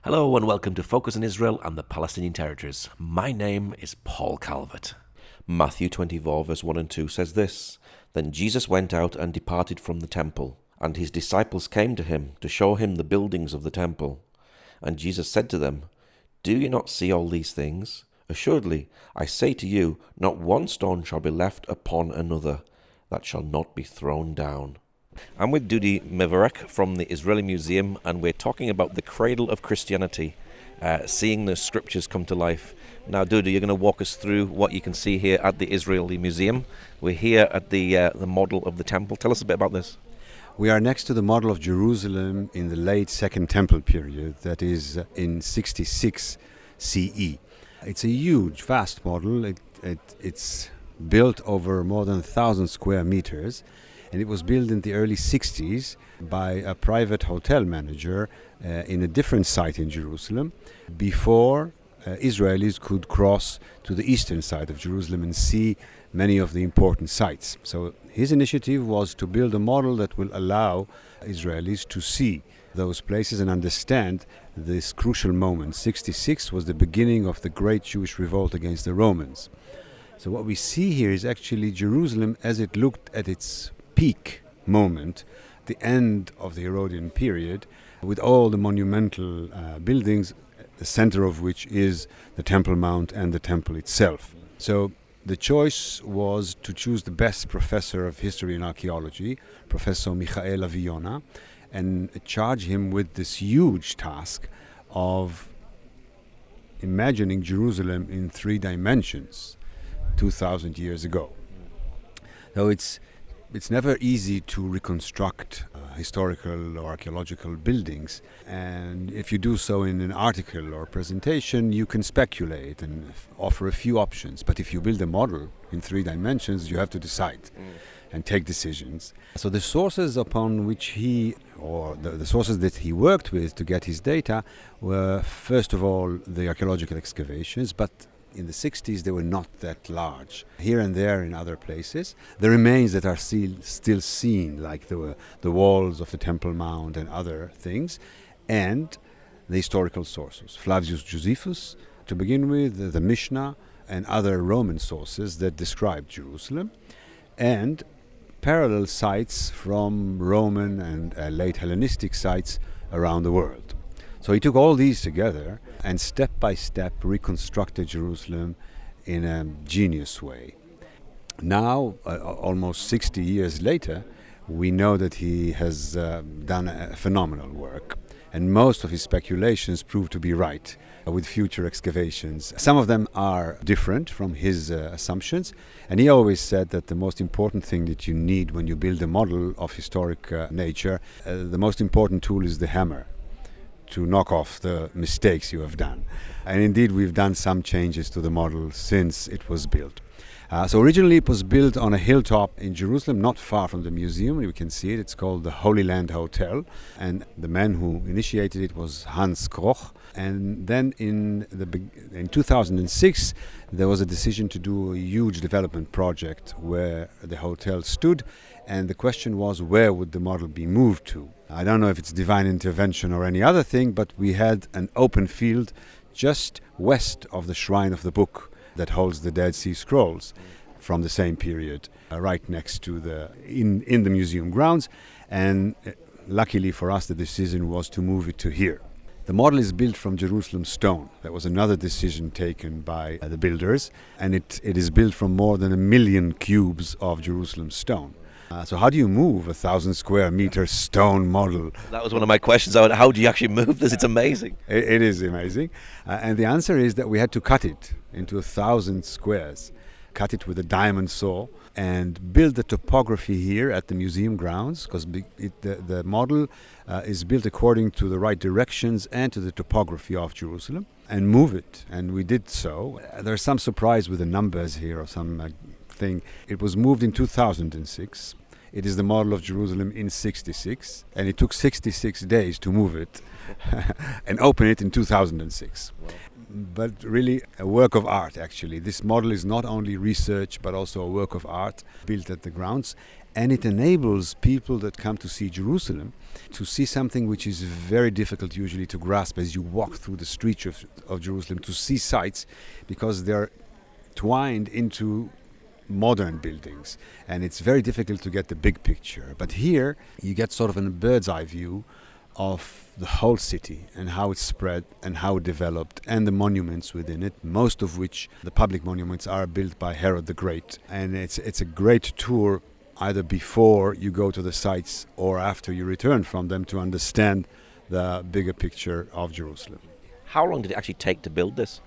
Hello and welcome to Focus on Israel and the Palestinian Territories. My name is Paul Calvert. Matthew 24 verse 1 and 2 says this, Then Jesus went out and departed from the temple, and his disciples came to him to show him the buildings of the temple. And Jesus said to them, Do you not see all these things? Assuredly, I say to you, not one stone shall be left upon another, that shall not be thrown down. I'm with Dudi Mevorch from the Israeli Museum, and we're talking about the Cradle of Christianity, seeing the scriptures come to life. Now, Dudi, you're going to walk us through what you can see here at the Israeli Museum. We're here at the model of the temple. Tell us a bit about this. We are next to the model of Jerusalem in the late Second Temple period, that is in 66 CE. It's a huge, vast model. It's built over more than 1,000 square meters. And it was built in the early 60s by a private hotel manager in a different site in Jerusalem before Israelis could cross to the eastern side of Jerusalem and see many of the important sites. So his initiative was to build a model that will allow Israelis to see those places and understand this crucial moment. 66 was the beginning of the great Jewish revolt against the Romans. So what we see here is actually Jerusalem as it looked at its peak moment, the end of the Herodian period, with all the monumental buildings, the center of which is the Temple Mount and the temple itself. So the choice was to choose the best professor of history and archaeology, Professor Michael Aviona, and charge him with this huge task of imagining Jerusalem in 3 dimensions 2,000 years ago. So it's never easy to reconstruct historical or archaeological buildings, and if you do so in an article or presentation, you can speculate and offer a few options. But if you build a model in 3 dimensions, you have to decide and take decisions. So the sources upon which the sources that he worked with to get his data were, first of all, the archaeological excavations, but in the 60s, they were not that large. Here and there in other places, the remains that are still seen, like the walls of the Temple Mount and other things, and the historical sources. Flavius Josephus, to begin with, the Mishnah, and other Roman sources that describe Jerusalem, and parallel sites from Roman and late Hellenistic sites around the world. So he took all these together and step by step reconstructed Jerusalem in a genius way. Now, almost 60 years later, we know that he has done a phenomenal work, and most of his speculations prove to be right with future excavations. Some of them are different from his assumptions, and he always said that the most important thing that you need when you build a model of historic nature, the most important tool is the hammer, to knock off the mistakes you have done. And indeed, we've done some changes to the model since it was built. So originally it was built on a hilltop in Jerusalem, not far from the museum. You can see it. It's called the Holy Land Hotel. And the man who initiated it was Hans Kroch. And then in 2006, there was a decision to do a huge development project where the hotel stood. And the question was, where would the model be moved to? I don't know if it's divine intervention or any other thing, but we had an open field just west of the Shrine of the Book that holds the Dead Sea Scrolls from the same period, right next to in the museum grounds. And luckily for us, the decision was to move it to here. The model is built from Jerusalem stone. That was another decision taken by the builders, and it is built from more than 1 million cubes of Jerusalem stone. So how do you move 1,000 square meter stone model? That was one of my questions. How do you actually move this? It's amazing. It is amazing. And the answer is that we had to cut it into 1,000 squares, cut it with a diamond saw, and build the topography here at the museum grounds, because the model is built according to the right directions and to the topography of Jerusalem, and move it. And we did so. There's some surprise with the numbers here or some thing. It was moved in 2006. It is the model of Jerusalem in 66, and it took 66 days to move it and open it in 2006. Wow. but really a work of art, actually. This model is not only research, but also a work of art built at the grounds. And it enables people that come to see Jerusalem to see something which is very difficult usually to grasp as you walk through the streets of Jerusalem, to see sites, because they're twined into modern buildings. And it's very difficult to get the big picture. But here you get sort of a bird's eye view of the whole city and how it's spread and how it developed, and the monuments within it, most of which, the public monuments, are built by Herod the Great. And it's a great tour either before you go to the sites or after you return from them to understand the bigger picture of Jerusalem. How long did it actually take to build this?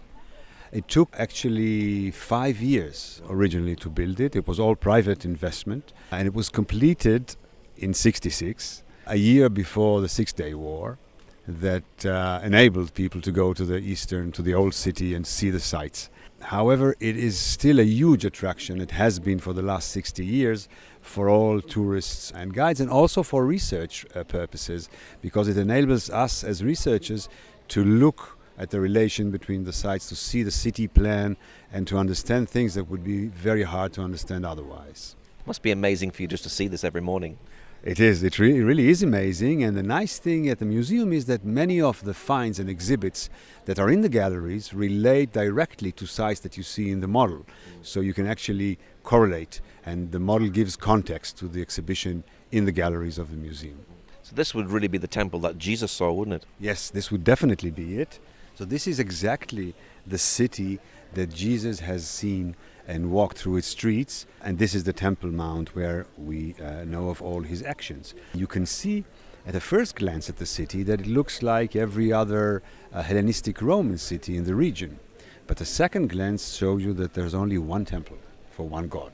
It took actually 5 years originally to build it. It was all private investment, and it was completed in 1966, a year before the Six-Day War, that enabled people to go to the old city and see the sights. However, it is still a huge attraction. It has been for the last 60 years for all tourists and guides, and also for research purposes, because it enables us as researchers to look at the relation between the sites, to see the city plan, and to understand things that would be very hard to understand otherwise. It must be amazing for you just to see this every morning. It is. It really is amazing. And the nice thing at the museum is that many of the finds and exhibits that are in the galleries relate directly to sites that you see in the model. So you can actually correlate, and the model gives context to the exhibition in the galleries of the museum. So this would really be the temple that Jesus saw, wouldn't it? Yes, this would definitely be it. So this is exactly the city that Jesus has seen and walked through its streets, and this is the Temple Mount where we know of all his actions. You can see at a first glance at the city that it looks like every other Hellenistic Roman city in the region. But a second glance shows you that there's only one temple for one god,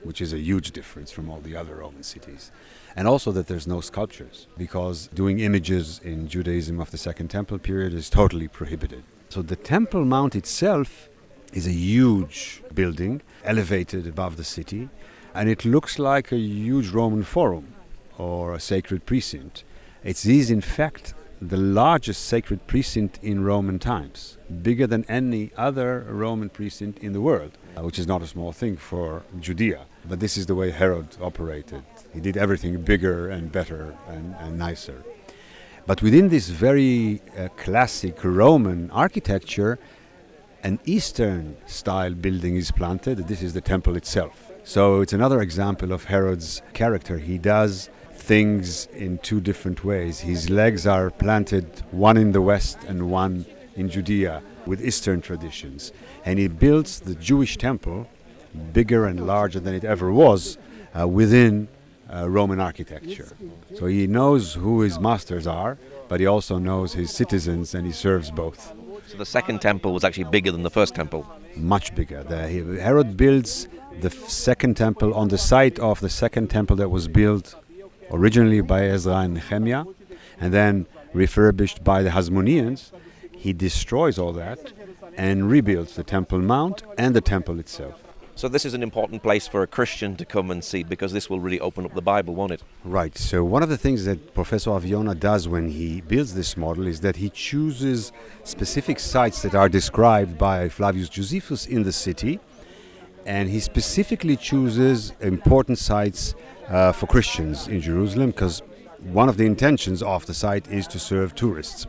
which is a huge difference from all the other Roman cities. And also that there's no sculptures, because doing images in Judaism of the Second Temple period is totally prohibited. So the Temple Mount itself is a huge building elevated above the city, and it looks like a huge Roman forum or a sacred precinct. It is in fact the largest sacred precinct in Roman times, bigger than any other Roman precinct in the world, which is not a small thing for Judea. But this is the way Herod operated. He did everything bigger and better and nicer. But within this very classic Roman architecture, an Eastern style building is planted. This is the temple itself. So it's another example of Herod's character. He does things in two different ways. His legs are planted, one in the west and one in Judea, with Eastern traditions. And he builds the Jewish temple, bigger and larger than it ever was, within Roman architecture. So he knows who his masters are, but he also knows his citizens, and he serves both. So the second temple was actually bigger than the first temple? Much bigger. Herod builds the second temple on the site of the second temple that was built originally by Ezra and Nehemiah, and then refurbished by the Hasmoneans. He destroys all that and rebuilds the Temple Mount and the temple itself. So this is an important place for a Christian to come and see, because this will really open up the Bible, won't it? Right. So one of the things that Professor Aviona does when he builds this model is that he chooses specific sites that are described by Flavius Josephus in the city, and he specifically chooses important sites for Christians in Jerusalem, because one of the intentions of the site is to serve tourists.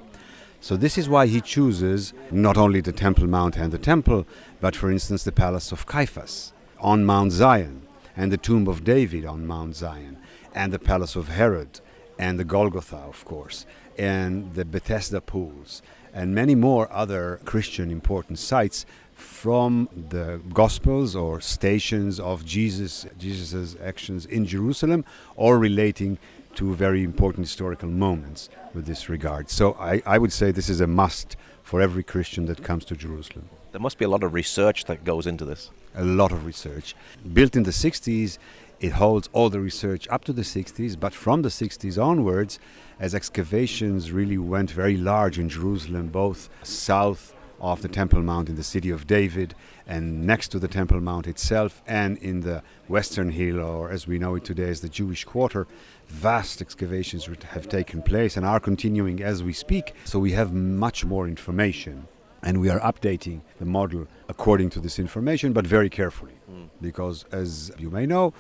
So this is why he chooses not only the Temple Mount and the temple, but for instance the Palace of Caiaphas on Mount Zion, and the Tomb of David on Mount Zion, and the Palace of Herod, and the Golgotha, of course, and the Bethesda pools, and many more other Christian important sites from the Gospels or stations of Jesus's actions in Jerusalem, or relating to very important historical moments with this regard. So I would say this is a must for every Christian that comes to Jerusalem. There must be a lot of research that goes into this. A lot of research. Built in the 60s, it holds all the research up to the 60s, but from the 60s onwards, as excavations really went very large in Jerusalem, both south of the Temple Mount in the city of David and next to the Temple Mount itself, and in the Western Hill, or as we know it today as the Jewish Quarter, vast excavations have taken place and are continuing as we speak. So we have much more information And we are updating the model according to this information, but very carefully. Because, as you may know,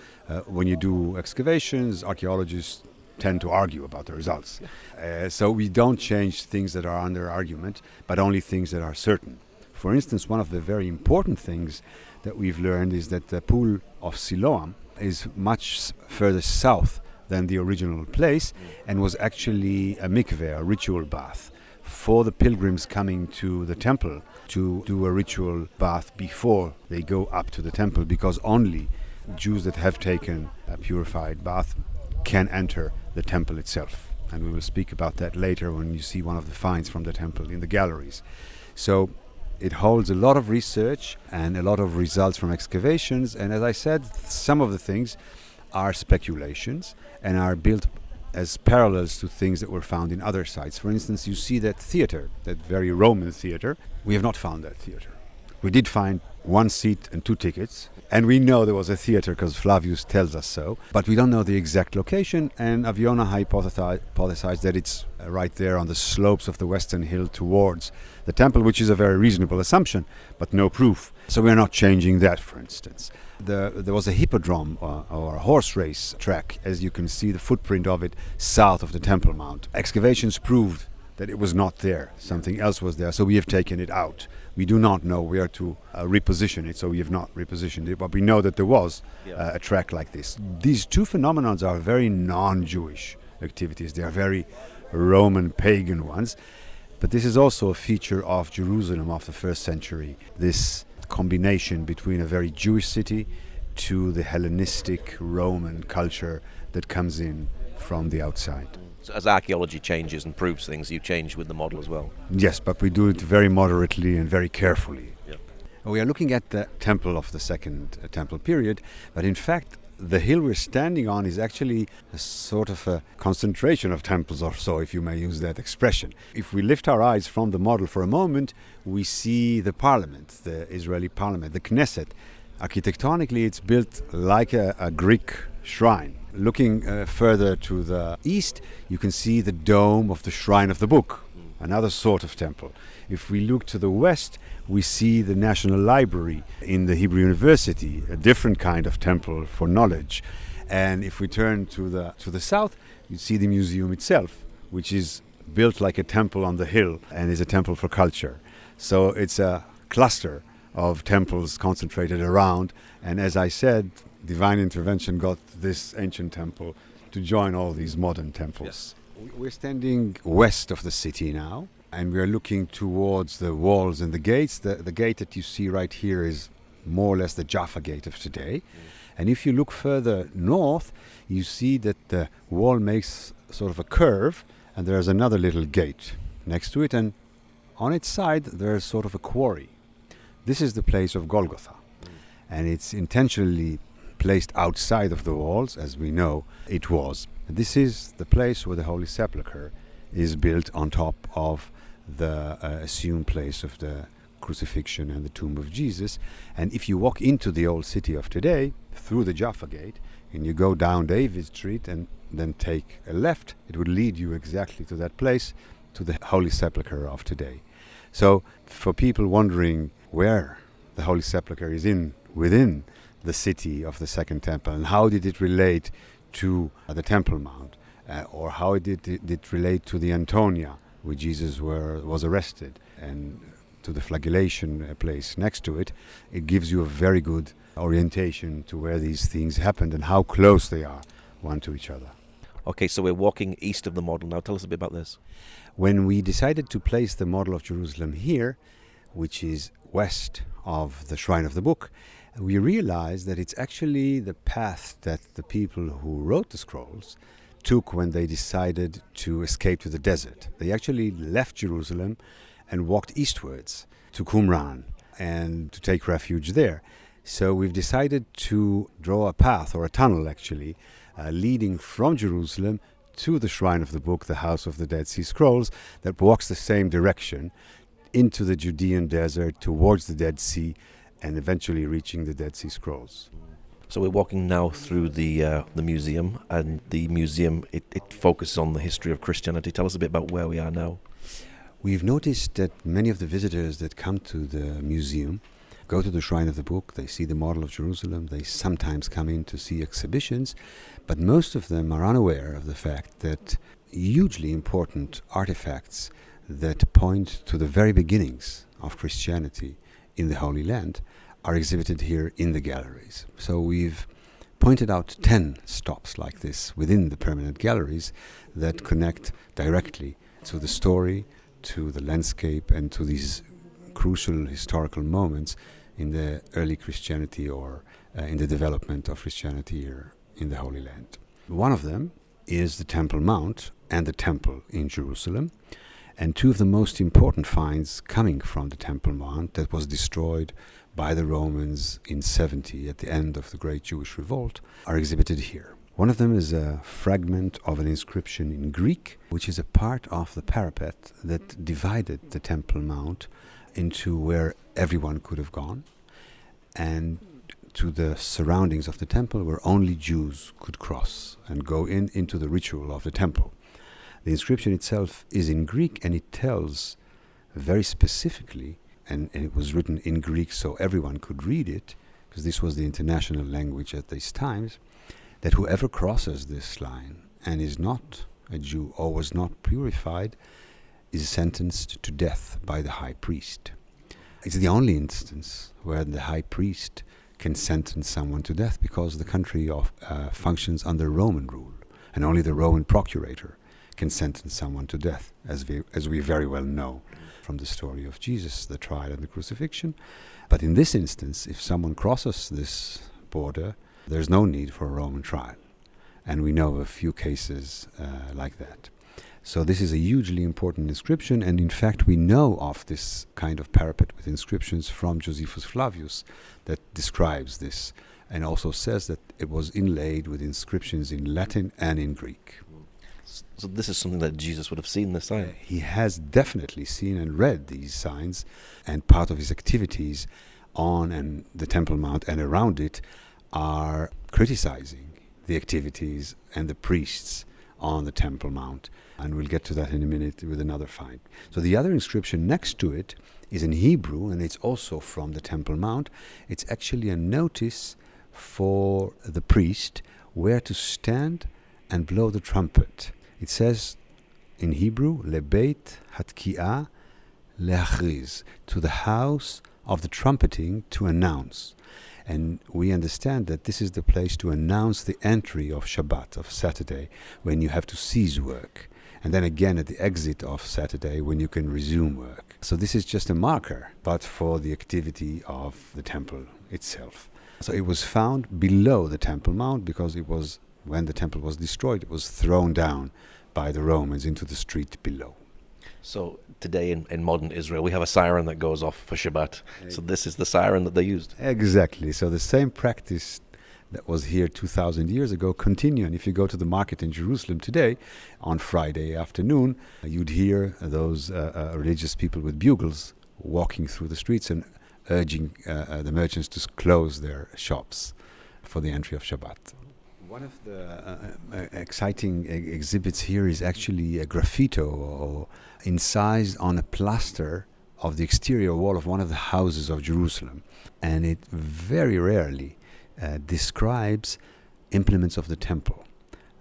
when you do excavations, archaeologists tend to argue about the results. So we don't change things that are under argument, but only things that are certain. For instance, one of the very important things that we've learned is that the pool of Siloam is much further south than the original place and was actually a mikveh, a ritual bath, for the pilgrims coming to the temple to do a ritual bath before they go up to the temple, because only Jews that have taken a purified bath can enter the temple itself. And we will speak about that later when you see one of the finds from the temple in the galleries. So it holds a lot of research and a lot of results from excavations. And as I said, some of the things are speculations and are built as parallels to things that were found in other sites. For instance, you see that theater, that very Roman theater. We have not found that theater. We did find 1 seat and 2 tickets, and we know there was a theater because Flavius tells us so, but we don't know the exact location, and Aviona hypothesized that it's right there on the slopes of the western hill towards the temple, which is a very reasonable assumption, but no proof. So we're not changing that, for instance. There was a hippodrome or a horse race track, as you can see the footprint of it south of the Temple Mount. Excavations proved that it was not there. Something else was there, so we have taken it out. We do not know where to reposition it, so we have not repositioned it, but we know that there was a track like this. These two phenomena are very non-Jewish activities. They are very Roman pagan ones, but this is also a feature of Jerusalem of the first century, this combination between a very Jewish city to the Hellenistic Roman culture that comes in from the outside. So as archaeology changes and proves things, you change with the model as well? Yes, but we do it very moderately and very carefully. Yep. We are looking at the temple of the second temple period, but in fact the hill we're standing on is actually a sort of a concentration of temples or so, if you may use that expression. If we lift our eyes from the model for a moment, we see the parliament, the Israeli parliament, the Knesset. Architectonically, it's built like a Greek shrine. Looking further to the east, you can see the dome of the Shrine of the Book, another sort of temple. If we look to the west, we see the National Library in the Hebrew University, a different kind of temple for knowledge. And if we turn to the south, you see the museum itself, which is built like a temple on the hill and is a temple for culture. So it's a cluster of temples concentrated around. And as I said, divine intervention got this ancient temple to join all these modern temples. Yes. We're standing west of the city now, and we're looking towards the walls and the gates. The gate that you see right here is more or less the Jaffa Gate of today. And if you look further north, you see that the wall makes sort of a curve, and there's another little gate next to it, and on its side there's sort of a quarry. This is the place of Golgotha, and it's intentionally placed outside of the walls, as we know it was. This is the place where the Holy Sepulchre is built on top of the assumed place of the crucifixion and the tomb of Jesus. And if you walk into the old city of today through the Jaffa Gate and you go down David Street and then take a left, it would lead you exactly to that place, to the Holy Sepulchre of today. So for people wondering where the Holy Sepulchre is within the city of the Second Temple, and how did it relate to the Temple Mount, or how did it relate to the Antonia, where Jesus was arrested, and to the flagellation place next to it. It gives you a very good orientation to where these things happened and how close they are one to each other. Okay, so we're walking east of the model now. Tell us a bit about this. When we decided to place the model of Jerusalem here, which is west of the Shrine of the Book, we realized that it's actually the path that the people who wrote the scrolls took when they decided to escape to the desert. They actually left Jerusalem and walked eastwards to Qumran and to take refuge there. So we've decided to draw a path, or a tunnel actually, leading from Jerusalem to the Shrine of the Book, the House of the Dead Sea Scrolls, that walks the same direction into the Judean desert towards the Dead Sea, and eventually reaching the Dead Sea Scrolls. So we're walking now through the museum, and the museum, it focuses on the history of Christianity. Tell us a bit about where we are now. We've noticed that many of the visitors that come to the museum go to the Shrine of the Book, they see the model of Jerusalem, they sometimes come in to see exhibitions, but most of them are unaware of the fact that hugely important artifacts that point to the very beginnings of Christianity in the Holy Land are exhibited here in the galleries. So we've pointed out 10 stops like this within the permanent galleries that connect directly to the story, to the landscape, and to these crucial historical moments in the early Christianity or in the development of Christianity here in the Holy Land. One of them is the Temple Mount and the Temple in Jerusalem, and two of the most important finds coming from the Temple Mount that was destroyed by the Romans in 70 at the end of the Great Jewish Revolt are exhibited here. One of them is a fragment of an inscription in Greek, which is a part of the parapet that divided the Temple Mount into where everyone could have gone and to the surroundings of the temple where only Jews could cross and go into the ritual of the temple. The inscription itself is in Greek, and it tells very specifically, and it was written in Greek so everyone could read it, because this was the international language at these times, that whoever crosses this line and is not a Jew or was not purified is sentenced to death by the high priest. It's the only instance where the high priest can sentence someone to death, because the country functions under Roman rule, and only the Roman procurator can sentence someone to death, as we very well know from the story of Jesus, the trial and the crucifixion. But in this instance, if someone crosses this border, there's no need for a Roman trial. And we know of a few cases like that. So this is a hugely important inscription, and in fact we know of this kind of parapet with inscriptions from Josephus Flavius that describes this, and also says that it was inlaid with inscriptions in Latin and in Greek. So this is something that Jesus would have seen, this sign? He has definitely seen and read these signs, and part of his activities on the Temple Mount and around it are criticizing the activities and the priests on the Temple Mount. And we'll get to that in a minute with another find. So the other inscription next to it is in Hebrew, and it's also from the Temple Mount. It's actually a notice for the priest where to stand and blow the trumpet. It says in Hebrew, Lebeit Hatki'ah Leachriz, to the house of the trumpeting to announce. And we understand that this is the place to announce the entry of Shabbat, of Saturday, when you have to cease work. And then again at the exit of Saturday when you can resume work. So this is just a marker, but for the activity of the temple itself. So it was found below the Temple Mount because it was, when the temple was destroyed, it was thrown down by the Romans into the street below. So today in modern Israel, we have a siren that goes off for Shabbat. So this is the siren that they used. Exactly. So the same practice that was here 2,000 years ago continue. And if you go to the market in Jerusalem today, on Friday afternoon, you'd hear those religious people with bugles walking through the streets and urging the merchants to close their shops for the entry of Shabbat. One of the exciting exhibits here is actually a graffito or incised on a plaster of the exterior wall of one of the houses of Jerusalem. And it very rarely describes implements of the temple.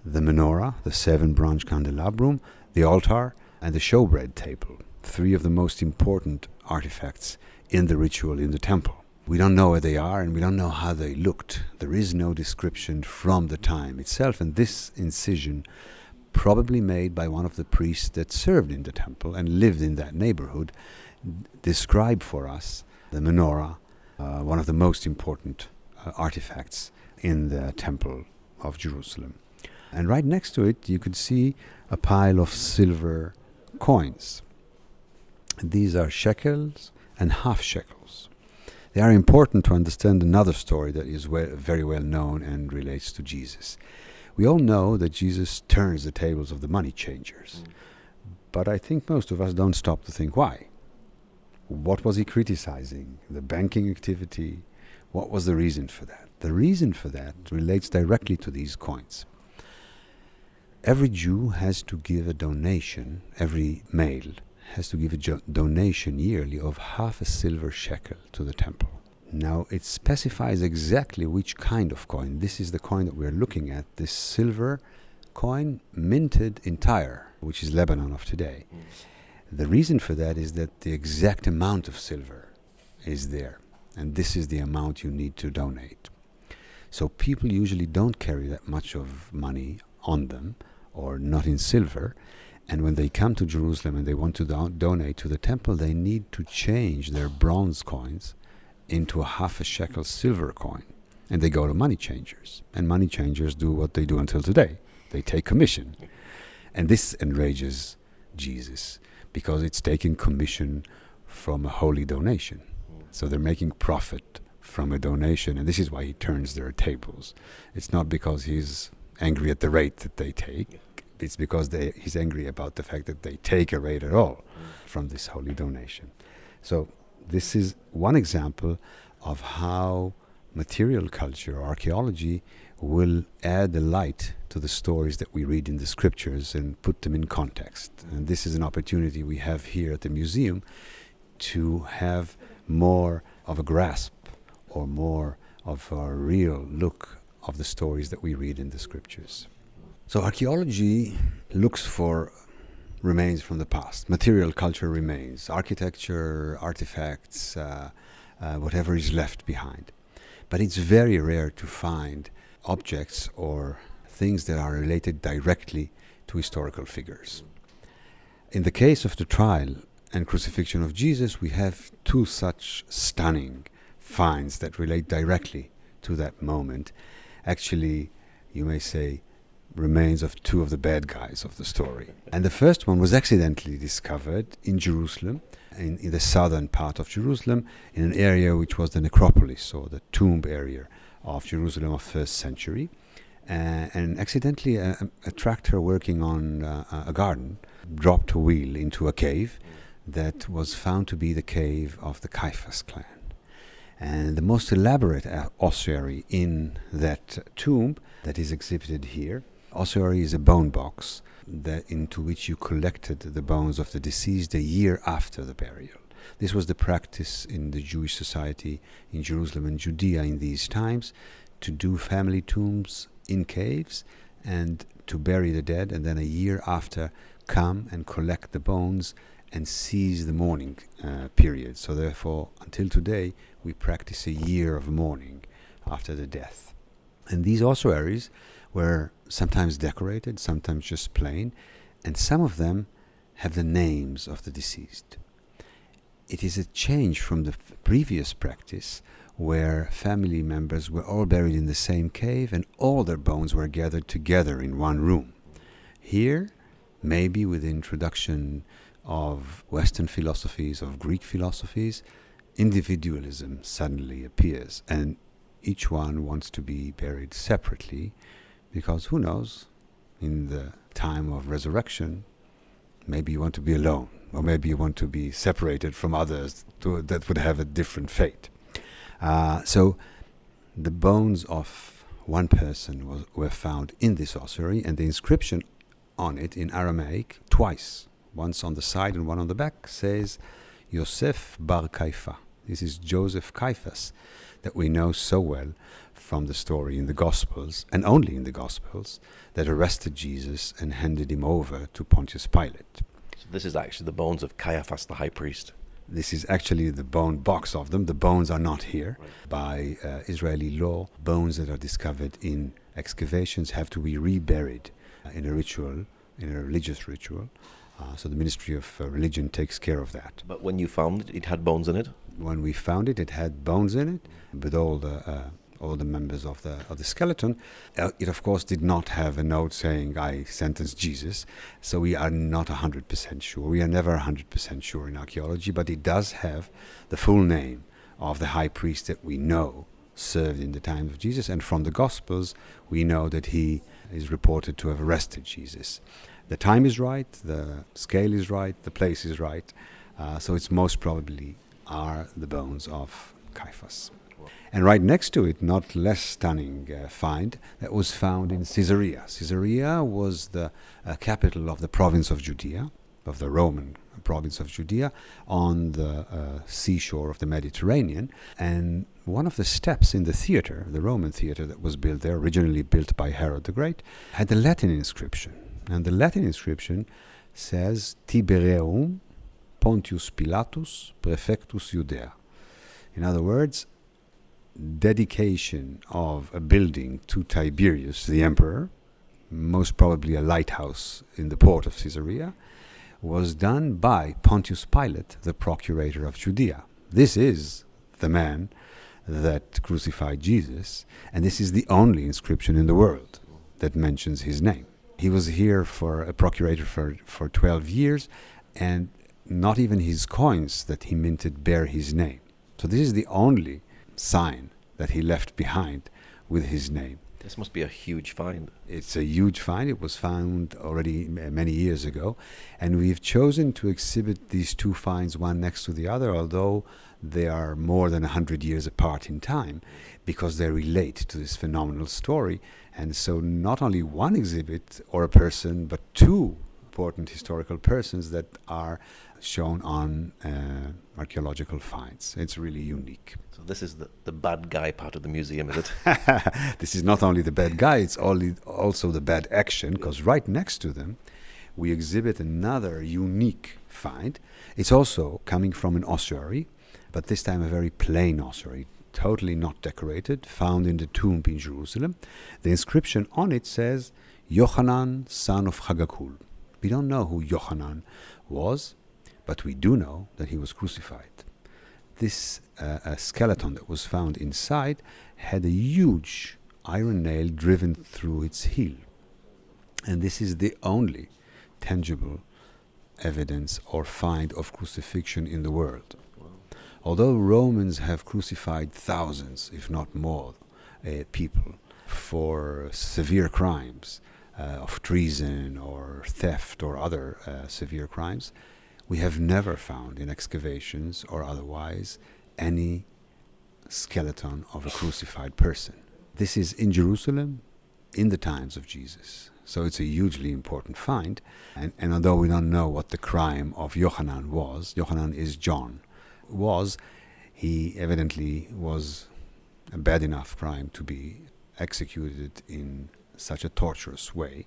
The menorah, the 7-branch candelabrum, the altar, and the showbread table. 3 of the most important artifacts in the ritual in the temple. We don't know where they are, and we don't know how they looked. There is no description from the time itself, and this incision, probably made by one of the priests that served in the temple and lived in that neighborhood, describe for us the menorah, one of the most important artifacts in the temple of Jerusalem. And right next to it, you could see a pile of silver coins. These are shekels and half shekels. They are important to understand another story that is very well known and relates to Jesus. We all know that Jesus turns the tables of the money changers. But I think most of us don't stop to think why. What was he criticizing? The banking activity? What was the reason for that? The reason for that relates directly to these coins. Every Jew has to give a donation, every male has to give a donation yearly of half a silver shekel to the temple. Now, it specifies exactly which kind of coin. This is the coin that we're looking at, this silver coin, minted in Tyre, which is Lebanon of today. The reason for that is that the exact amount of silver is there, and this is the amount you need to donate. So people usually don't carry that much of money on them, or not in silver, and when they come to Jerusalem and they want to donate to the temple, they need to change their bronze coins into a half a shekel silver coin. And they go to money changers. And money changers do what they do until today. They take commission. And this enrages Jesus, because it's taking commission from a holy donation. So they're making profit from a donation, and this is why he turns their tables. It's not because he's angry at the rate that they take. It's because he's angry about the fact that they take a rate at all from this holy donation. So this is one example of how material culture or archaeology will add a light to the stories that we read in the scriptures and put them in context. And this is an opportunity we have here at the museum to have more of a grasp or more of a real look of the stories that we read in the scriptures. So archaeology looks for remains from the past. Material culture remains, architecture, artifacts, whatever is left behind. But it's very rare to find objects or things that are related directly to historical figures. In the case of the trial and crucifixion of Jesus, we have two such stunning finds that relate directly to that moment. Actually, you may say, remains of two of the bad guys of the story. And the first one was accidentally discovered in Jerusalem, in the southern part of Jerusalem, in an area which was the necropolis, or the tomb area of Jerusalem of 1st century. And accidentally a tractor working on a garden dropped a wheel into a cave that was found to be the cave of the Caiaphas clan. And the most elaborate ossuary in that tomb that is exhibited here, ossuary is a bone box into which you collected the bones of the deceased a year after the burial. This was the practice in the Jewish society in Jerusalem and Judea in these times, to do family tombs in caves and to bury the dead, and then a year after come and collect the bones and seize the mourning period. So therefore, until today, we practice a year of mourning after the death. And these ossuaries were sometimes decorated, sometimes just plain, and some of them have the names of the deceased. It is a change from the previous practice where family members were all buried in the same cave and all their bones were gathered together in one room. Here, maybe with the introduction of Western philosophies, of Greek philosophies, individualism suddenly appears, and each one wants to be buried separately, because who knows, in the time of resurrection, maybe you want to be alone, or maybe you want to be separated from others that would have a different fate. So the bones of one person were found in this ossuary, and the inscription on it in Aramaic, twice, once on the side and one on the back, says Yosef bar Caiaphas. This is Joseph Caiaphas that we know so well from the story in the Gospels, and only in the Gospels, that arrested Jesus and handed him over to Pontius Pilate. So this is actually the bones of Caiaphas the high priest. This is actually the bone box of them. The bones are not here. Right. By Israeli law, bones that are discovered in excavations have to be reburied in a ritual, in a religious ritual. So the Ministry of Religion takes care of that. But when you found it, it had bones in it? When we found it, it had bones in it, but all the members of the skeleton. It of course did not have a note saying I sentenced Jesus, so we are not 100% sure. We are never 100% sure in archaeology, but it does have the full name of the high priest that we know served in the time of Jesus, and from the Gospels we know that he is reported to have arrested Jesus. The time is right, the scale is right, the place is right, so it's most probably are the bones of Caiaphas. And right next to it, not less stunning find, that was found in Caesarea. Caesarea was the capital of the province of Judea, of the Roman province of Judea, on the seashore of the Mediterranean. And one of the steps in the theater, the Roman theater that was built there, originally built by Herod the Great, had a Latin inscription. And the Latin inscription says, Tibereum Pontius Pilatus Praefectus Judea. In other words, dedication of a building to Tiberius, the emperor, most probably a lighthouse in the port of Caesarea, was done by Pontius Pilate, the procurator of Judea. This is the man that crucified Jesus, and this is the only inscription in the world that mentions his name. He was here for a procurator for 12 years, and not even his coins that he minted bear his name. So this is the only sign that he left behind with his name. This must be a huge find. It's a huge find. It was found already many years ago, and we've chosen to exhibit these two finds one next to the other, although they are more than 100 years apart in time, because they relate to this phenomenal story. And so not only one exhibit or a person, but two important historical persons that are shown on archaeological finds. It's really unique. So this is the bad guy part of the museum, is it? This is not only the bad guy, it's also the bad action, because right next to them we exhibit another unique find. It's also coming from an ossuary, but this time a very plain ossuary, totally not decorated, found in the tomb in Jerusalem. The inscription on it says, Yochanan, son of Hagakul. We don't know who Yochanan was, but we do know that he was crucified. This skeleton that was found inside had a huge iron nail driven through its heel. And this is the only tangible evidence or find of crucifixion in the world. Wow. Although Romans have crucified thousands, if not more, people for severe crimes of treason or theft or other severe crimes, we have never found in excavations or otherwise any skeleton of a crucified person. This is in Jerusalem in the times of Jesus. So it's a hugely important find. And although we don't know what the crime of Yochanan was, Yochanan is John, he evidently was a bad enough crime to be executed in such a torturous way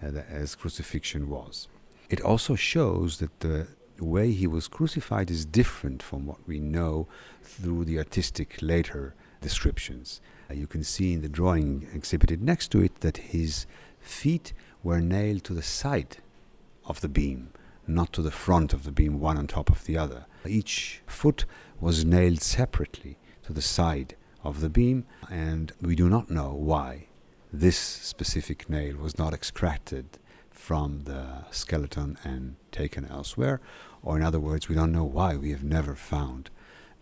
as crucifixion was. It also shows that the way he was crucified is different from what we know through the artistic later descriptions. You can see in the drawing exhibited next to it that his feet were nailed to the side of the beam, not to the front of the beam, one on top of the other. Each foot was nailed separately to the side of the beam, and we do not know why this specific nail was not extracted from the skeleton and taken elsewhere, or in other words, we don't know why we have never found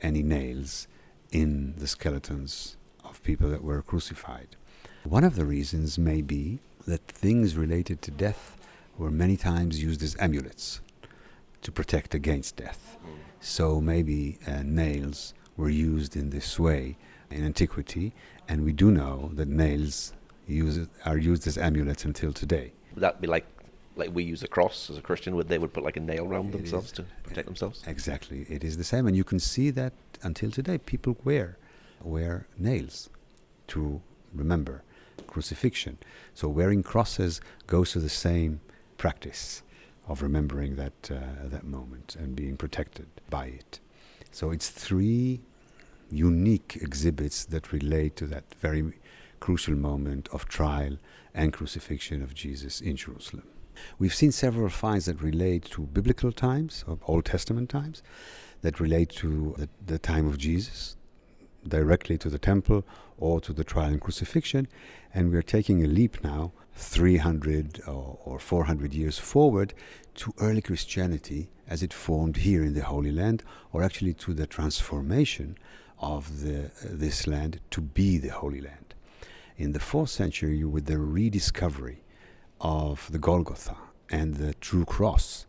any nails in the skeletons of people that were crucified. One of the reasons may be that things related to death were many times used as amulets to protect against death. So maybe nails were used in this way in antiquity, and we do know that nails are used as amulets until today. Would that be like we use a cross as a Christian? They would put like a nail around themselves to protect themselves? Exactly. It is the same, and you can see that until today people wear nails to remember crucifixion. So wearing crosses goes to the same practice of remembering that moment and being protected by it. So it's three unique exhibits that relate to that very crucial moment of trial and crucifixion of Jesus in Jerusalem. We've seen several finds that relate to biblical times, of Old Testament times, that relate to the time of Jesus, directly to the temple or to the trial and crucifixion, and we're taking a leap now 300 or 400 years forward to early Christianity as it formed here in the Holy Land, or actually to the transformation of this land to be the Holy Land. In the 4th century, with the rediscovery of the Golgotha and the true cross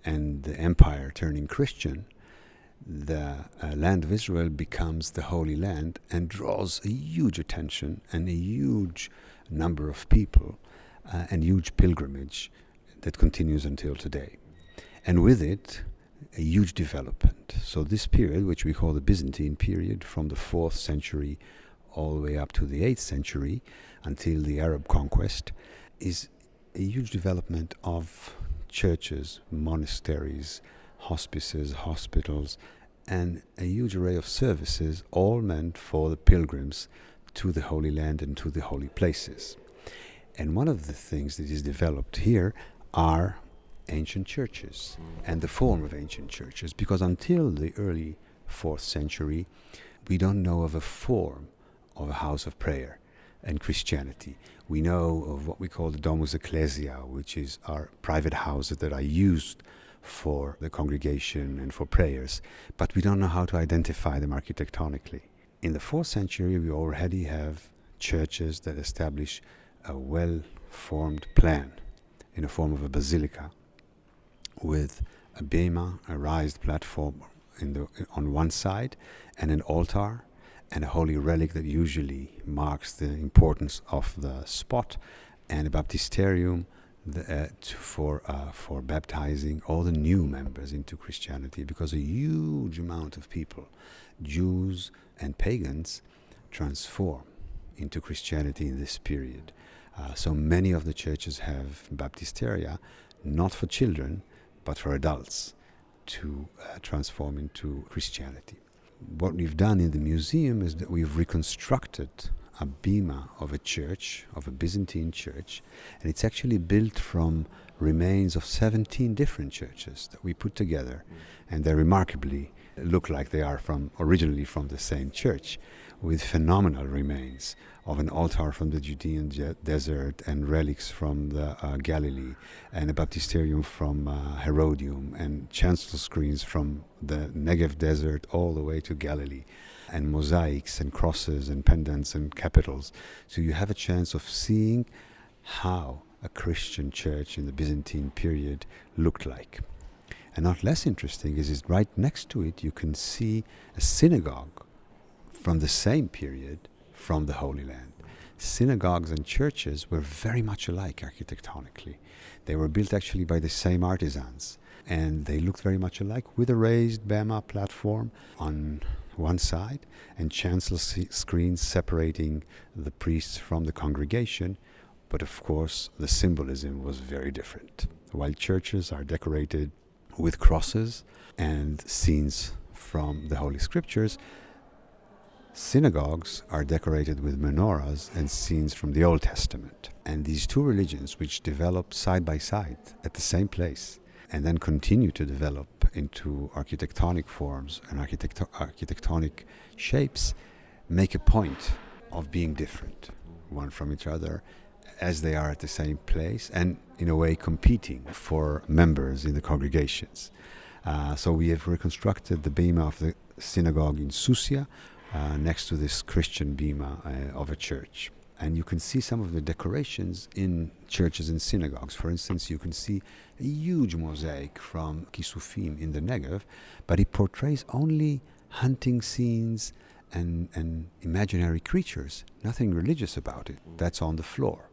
and the empire turning Christian, the land of Israel becomes the Holy Land and draws a huge attention and a huge number of people and huge pilgrimage that continues until today. and with it, a huge development. So this period, which we call the Byzantine period, from the 4th century all the way up to the 8th century, until the Arab conquest, is a huge development of churches, monasteries, hospices, hospitals, and a huge array of services, all meant for the pilgrims to the Holy Land and to the holy places. And one of the things that is developed here are ancient churches and the form of ancient churches, because until the early 4th century, we don't know of a form of a house of prayer and Christianity. We know of what we call the Domus Ecclesiae, which is our private houses that are used for the congregation and for prayers, but we don't know how to identify them architectonically. In the 4th century, we already have churches that establish a well-formed plan in the form of a basilica with a bema, a raised platform on one side, and an altar and a holy relic that usually marks the importance of the spot, and a baptisterium for baptizing all the new members into Christianity, because a huge amount of people, Jews and pagans, transform into Christianity in this period. So many of the churches have baptisteria, not for children, but for adults, to transform into Christianity. What we've done in the museum is that we've reconstructed a bema of a church, of a Byzantine church, and it's actually built from remains of 17 different churches that we put together, and they remarkably look like they are originally from the same church, with phenomenal remains of an altar from the Judean desert and relics from the Galilee, and a baptisterium from Herodium, and chancel screens from the Negev desert all the way to Galilee, and mosaics and crosses and pendants and capitals. So you have a chance of seeing how a Christian church in the Byzantine period looked like. And not less interesting is right next to it you can see a synagogue from the same period from the Holy Land. Synagogues and churches were very much alike architectonically. They were built actually by the same artisans, and they looked very much alike, with a raised bema platform on one side and chancel screens separating the priests from the congregation. But of course the symbolism was very different. While churches are decorated with crosses and scenes from the Holy Scriptures, synagogues are decorated with menorahs and scenes from the Old Testament. And these two religions, which developed side by side at the same place and then continue to develop into architectonic forms and architectonic shapes, make a point of being different one from each other, as they are at the same place and in a way competing for members in the congregations. So we have reconstructed the bema of the synagogue in Susia next to this Christian bema of a church. And you can see some of the decorations in churches and synagogues. For instance, you can see a huge mosaic from Kisufim in the Negev, but it portrays only hunting scenes and imaginary creatures, nothing religious about it. That's on the floor,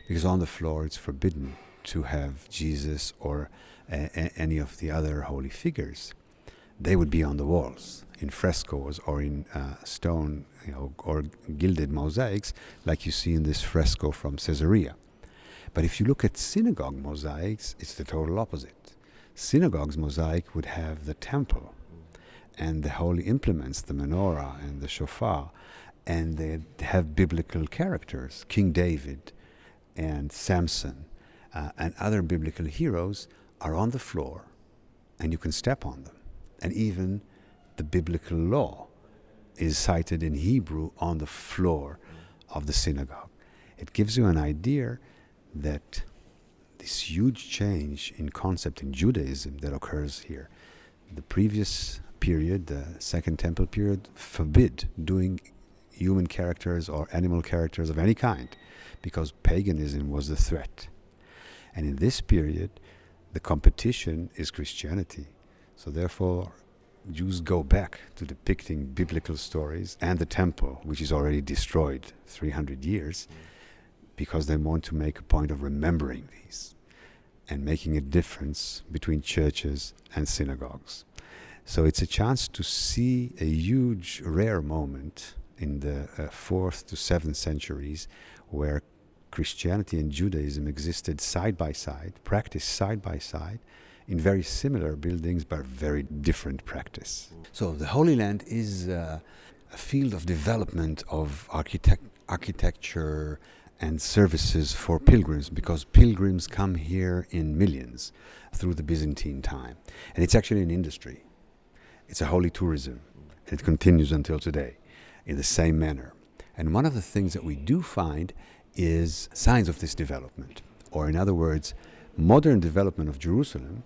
because on the floor it's forbidden to have Jesus or any of the other holy figures. They would be on the walls, in frescoes or in stone, or gilded mosaics, like you see in this fresco from Caesarea. But if you look at synagogue mosaics, it's the total opposite. Synagogue's mosaic would have the temple and the holy implements, the menorah and the shofar, and they have biblical characters. King David and Samson and other biblical heroes are on the floor, and you can step on them. And even the biblical law is cited in Hebrew on the floor of the synagogue. It gives you an idea that this huge change in concept in Judaism that occurs here, the previous period, the Second Temple period, forbid doing human characters or animal characters of any kind, because paganism was the threat. And in this period, the competition is Christianity. So therefore, Jews go back to depicting biblical stories and the temple, which is already destroyed 300 years, because they want to make a point of remembering these. and making a difference between churches and synagogues. So it's a chance to see a huge, rare moment in the 4th to 7th centuries where Christianity and Judaism existed side by side, practiced side by side, in very similar buildings but very different practice. So the Holy Land is a field of development of architecture and services for pilgrims, because pilgrims come here in millions through the Byzantine time. And it's actually an industry. It's a holy tourism, and it continues until today in the same manner. And one of the things that we do find is signs of this development, or in other words, modern development of Jerusalem.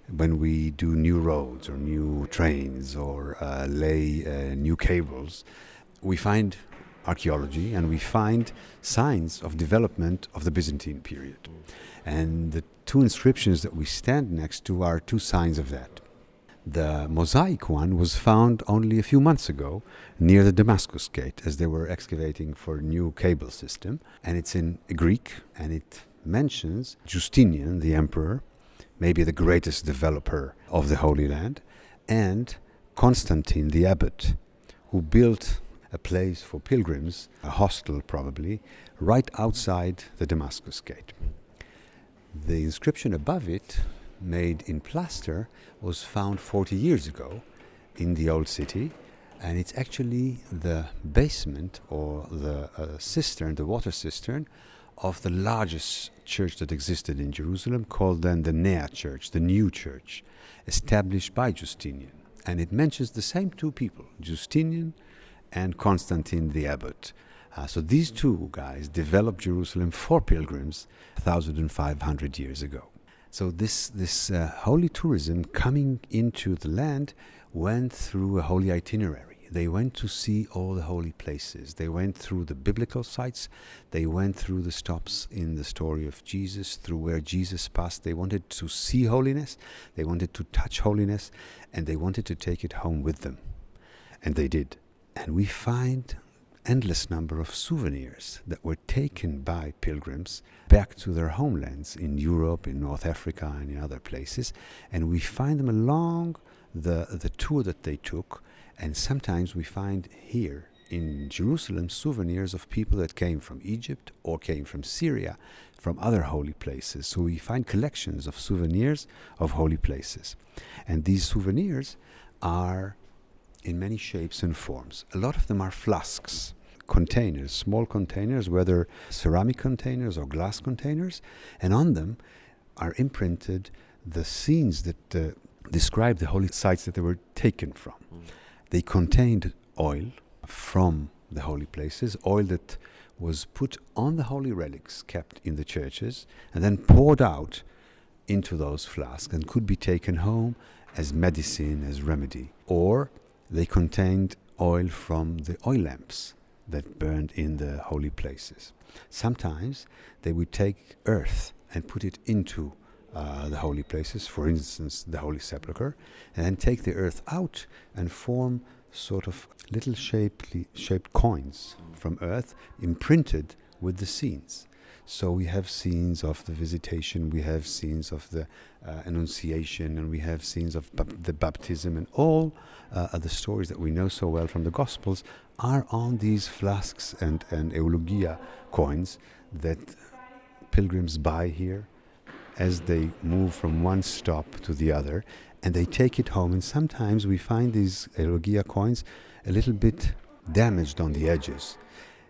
When we do new roads or new trains or lay new cables, we find archeology and we find signs of development of the Byzantine period. And the two inscriptions that we stand next to are two signs of that. The mosaic one was found only a few months ago near the Damascus Gate as they were excavating for a new cable system. And it's in Greek, and it mentions Justinian, the emperor, maybe the greatest developer of the Holy Land, and Constantine, the abbot, who built a place for pilgrims, a hostel probably, right outside the Damascus Gate. The inscription above it, made in plaster, was found 40 years ago in the old city, and it's actually the basement or the cistern, the water cistern, of the largest church that existed in Jerusalem, called then the Nea Church, the new church, established by Justinian. And it mentions the same two people, Justinian and Constantine the abbot. So these two guys developed Jerusalem for pilgrims 1,500 years ago. So this holy tourism coming into the land went through a holy itinerary. They went to see all the holy places. They went through the biblical sites. They went through the stops in the story of Jesus, through where Jesus passed. They wanted to see holiness. They wanted to touch holiness. And they wanted to take it home with them. And they did. And we find endless number of souvenirs that were taken by pilgrims back to their homelands in Europe, in North Africa, and in other places. And we find them along the tour that they took. And sometimes we find here in Jerusalem souvenirs of people that came from Egypt or came from Syria, from other holy places. So we find collections of souvenirs of holy places. And these souvenirs are in many shapes and forms. A lot of them are flasks, containers, small containers, whether ceramic containers or glass containers. And on them are imprinted the scenes that describe the holy sites that they were taken from. They contained oil from the holy places, oil that was put on the holy relics kept in the churches and then poured out into those flasks and could be taken home as medicine, as remedy. Or they contained oil from the oil lamps that burned in the holy places. Sometimes they would take earth and put it into the holy places, for instance, the Holy Sepulchre, and then take the earth out and form sort of little shaped coins from earth imprinted with the scenes. So we have scenes of the visitation, we have scenes of the Annunciation, and we have scenes of the baptism, and all the stories that we know so well from the Gospels are on these flasks and eulogia coins that pilgrims buy here as they move from one stop to the other, and they take it home. And sometimes we find these eulogia coins a little bit damaged on the edges.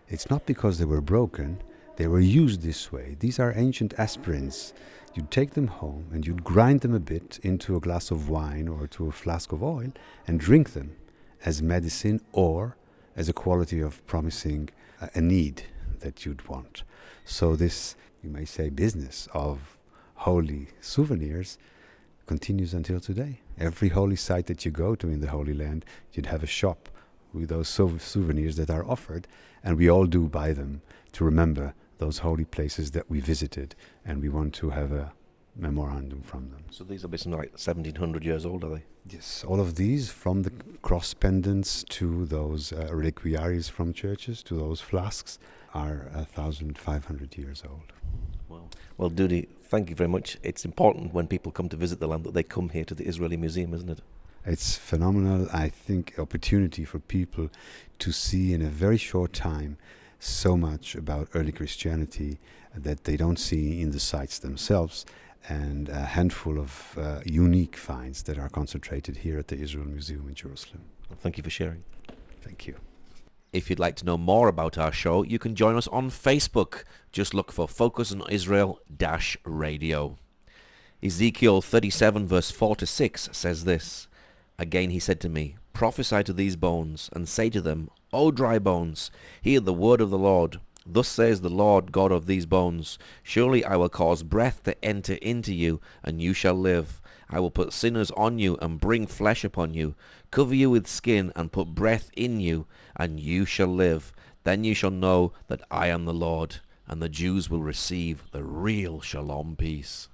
It's not because they were broken, they were used this way. These are ancient aspirins. You'd take them home and you'd grind them a bit into a glass of wine or to a flask of oil and drink them as medicine or as a quality of promising a need that you'd want. So this, you may say, business of holy souvenirs continues until today. Every holy site that you go to in the Holy Land, you'd have a shop with those souvenirs that are offered, and we all do buy them to remember those holy places that we visited, and we want to have a memorandum from them. So these are basically like 1,700 years old, are they? Yes, all of these, from the cross pendants to those reliquiaries from churches to those flasks, are 1,500 years old. Well, Dudi, thank you very much. It's important when people come to visit the land that they come here to the Israeli Museum, isn't it? It's phenomenal, I think, opportunity for people to see in a very short time so much about early Christianity that they don't see in the sites themselves, and a handful of unique finds that are concentrated here at the Israel Museum in Jerusalem. Well, thank you for sharing. Thank you. If you'd like to know more about our show, you can join us on Facebook. Just look for Focus on Israel-Radio. Ezekiel 37 verse 4-6 says this, "Again he said to me, prophesy to these bones, and say to them, O dry bones, hear the word of the Lord. Thus says the Lord God of these bones, surely I will cause breath to enter into you, and you shall live. I will put sinners on you, and bring flesh upon you, cover you with skin, and put breath in you, and you shall live. Then you shall know that I am the Lord." And the Jews will receive the real shalom peace.